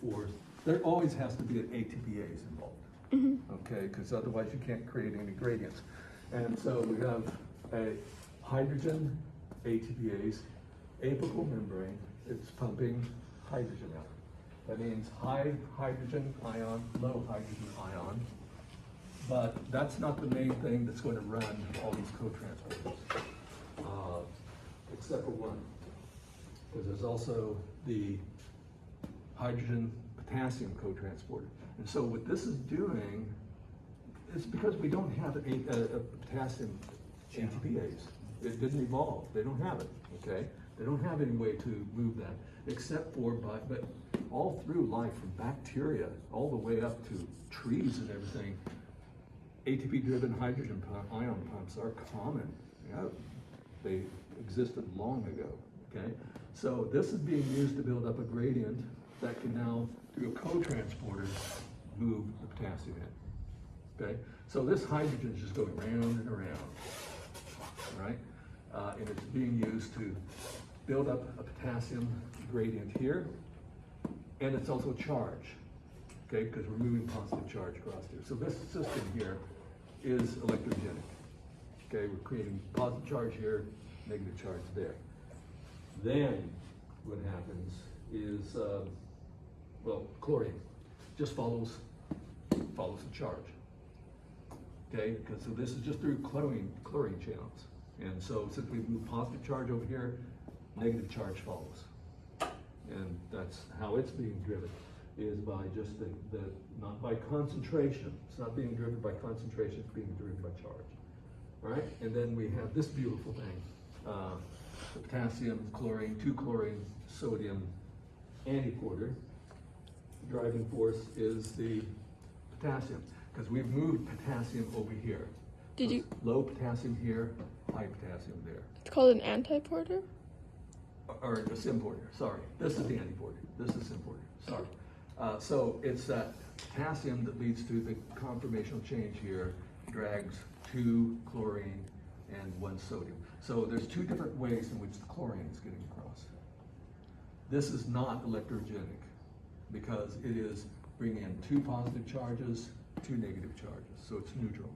force. There always has to be an ATPase involved, okay? Because otherwise you can't create any gradients. And so we have a hydrogen ATPase, apical membrane, it's pumping hydrogen out. That means high hydrogen ion, low hydrogen ion. But that's not the main thing that's going to run all these cotransporters, except for one. Because there's also the hydrogen potassium cotransporter. And so what this is doing is because we don't have a potassium ATPase. It didn't evolve. They don't have it, okay? They don't have any way to move that, except for but all through life, from bacteria all the way up to trees and everything, ATP-driven hydrogen ion pumps are common. Yeah, they existed long ago, okay? So this is being used to build up a gradient that can now, through a cotransporter, move the potassium in, okay? So this hydrogen is just going round and around, right? And it's being used to build up a potassium gradient here, and it's also charge, okay? Because we're moving positive charge across here. So this system here is electrogenic, okay? We're creating positive charge here, negative charge there. Then what happens is, well, chlorine just follows the charge, okay? Because so this is just through chlorine channels. And so since we move positive charge over here, negative charge follows. And that's how it's being driven, is by just not by concentration. It's not being driven by concentration, it's being driven by charge. All right? And then we have this beautiful thing, the potassium, chlorine, 2-chlorine, sodium antiporter. The driving force is the potassium, because we've moved potassium over here. Did you? Low potassium here, high potassium there. It's called an antiporter? Or a symporter, sorry. This is the antiporter, this is symporter, sorry. So it's that potassium that leads to the conformational change here, drags 2 chlorine and 1 sodium. So there's 2 different ways in which the chlorine is getting across. This is not electrogenic because it is bringing in 2 positive charges, 2 negative charges, so it's neutral.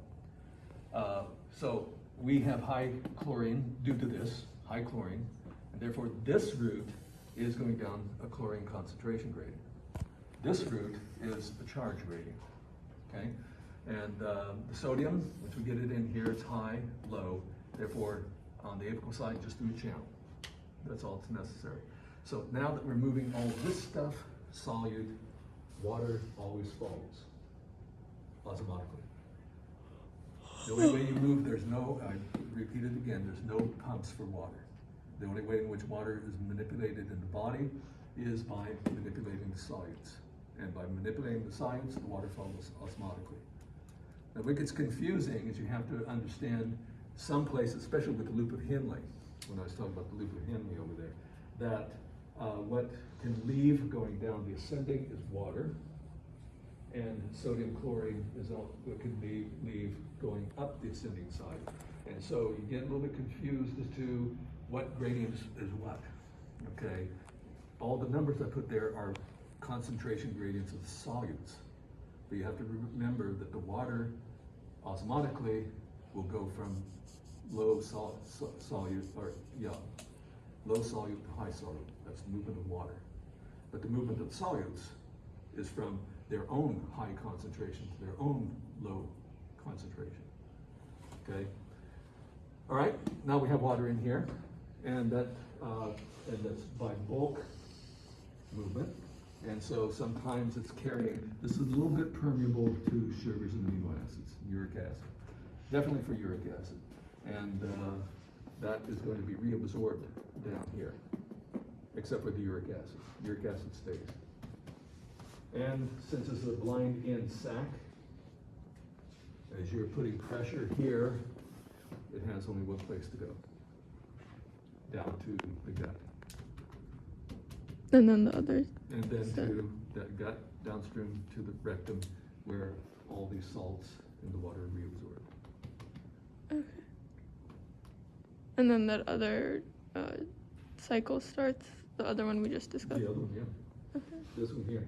So we have high chlorine due to this, high chlorine, and therefore this route is going down a chlorine concentration gradient. This route is a charge gradient, okay? And the sodium, which we get it in here, it's high, low, therefore on the apical side, just through a channel. That's all that's necessary. So now that we're moving all this stuff, solute, water always follows osmotically. The only way you move, there's no, I repeat it again, there's no pumps for water. The only way in which water is manipulated in the body is by manipulating the solutes. And by manipulating the solutes, the water follows osmotically. Now what gets confusing is you have to understand some places, especially with the loop of Henle, when I was talking about the loop of Henle over there, that what can leave going down the ascending is water, and sodium chlorine is what can leave going up the ascending side. And so you get a little bit confused as to what gradient is what, okay? All the numbers I put there are concentration gradients of the solutes. But you have to remember that the water osmotically will go from low solute, low solute to high solute. That's the movement of water. But the movement of solutes is from their own high concentration to their own low concentration, okay? All right, now we have water in here, and that's by bulk movement. And so sometimes it's carrying, this is a little bit permeable to sugars and amino acids, uric acid. Definitely for uric acid. And that is going to be reabsorbed down here, except for the uric acid. Uric acid stays. And since it's a blind end sac, as you're putting pressure here, it has only one place to go, down to the gut. And then the others. And then to that gut, downstream to the rectum, where all these salts in the water are reabsorbed. Okay. And then that other cycle starts, the other one we just discussed. The other one, yeah. Okay. This one here.